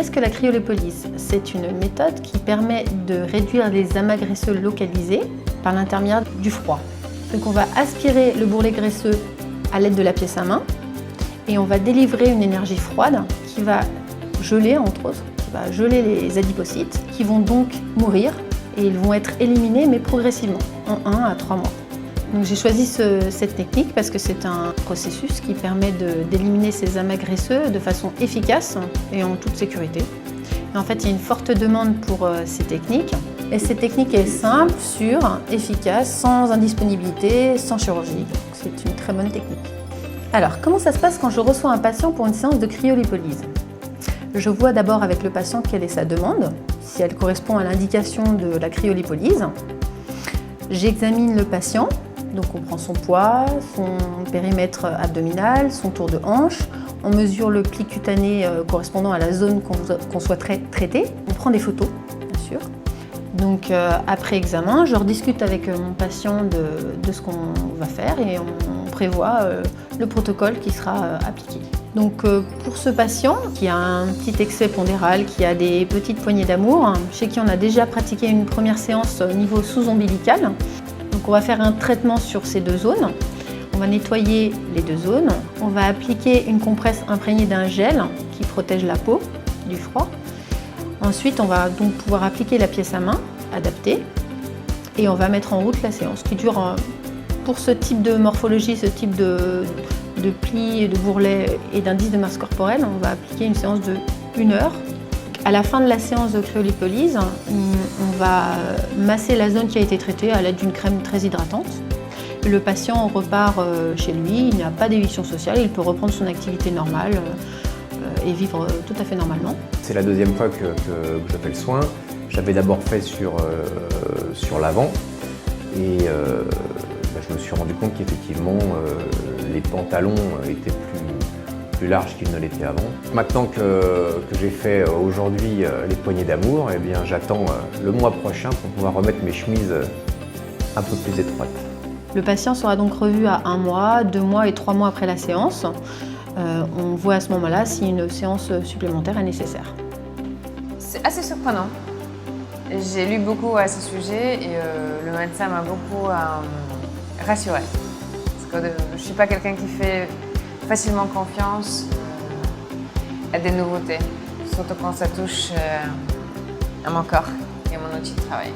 qu'est-ce que la cryolipolyse? C'est une méthode qui permet de réduire les amas graisseux localisés par l'intermédiaire du froid. Donc on va aspirer le bourrelet graisseux à l'aide de la pièce à main et on va délivrer une énergie froide qui va geler, entre autres, qui va geler les adipocytes qui vont donc mourir et ils vont être éliminés mais progressivement, en 1 à 3 mois. Donc j'ai choisi cette technique parce que c'est un processus qui permet d'éliminer ces amas graisseux de façon efficace et en toute sécurité. Et en fait, il y a une forte demande pour ces techniques. Et cette technique est simple, sûre, efficace, sans indisponibilité, sans chirurgie. C'est une très bonne technique. Alors, comment ça se passe quand je reçois un patient pour une séance de cryolipolyse? Je vois d'abord avec le patient quelle est sa demande, si elle correspond à l'indication de la cryolipolyse. J'examine le patient. Donc on prend son poids, son périmètre abdominal, son tour de hanche, on mesure le pli cutané correspondant à la zone qu'on souhaiterait traiter. On prend des photos, bien sûr. Donc après examen, je rediscute avec mon patient de ce qu'on va faire et on prévoit le protocole qui sera appliqué. Donc pour ce patient qui a un petit excès pondéral, qui a des petites poignées d'amour, chez qui on a déjà pratiqué une première séance au niveau sous-ombilical, donc on va faire un traitement sur ces deux zones. On va nettoyer les deux zones. On va appliquer une compresse imprégnée d'un gel qui protège la peau du froid. Ensuite, on va donc pouvoir appliquer la pièce à main adaptée et on va mettre en route la séance qui dure, pour ce type de morphologie, ce type de plis, de bourrelet et d'indice de masse corporelle, on va appliquer une séance de 1 heure. À la fin de la séance de cryolipolyse, on va masser la zone qui a été traitée à l'aide d'une crème très hydratante. Le patient repart chez lui, il n'a pas d'éviction sociale, il peut reprendre son activité normale et vivre tout à fait normalement. C'est la deuxième fois que je fais le soin. J'avais d'abord fait sur l'avant et je me suis rendu compte qu'effectivement les pantalons étaient plus large qu'il ne l'était avant. Maintenant que j'ai fait aujourd'hui les poignées d'amour, eh bien j'attends le mois prochain pour pouvoir remettre mes chemises un peu plus étroites. Le patient sera donc revu à 1 mois, 2 mois et 3 mois après la séance. On voit à ce moment-là si une séance supplémentaire est nécessaire. C'est assez surprenant. J'ai lu beaucoup à ce sujet et le médecin m'a beaucoup rassurée. Parce que je ne suis pas quelqu'un qui fait facilement confiance à des nouveautés, surtout quand ça touche à mon corps et à mon outil de travail.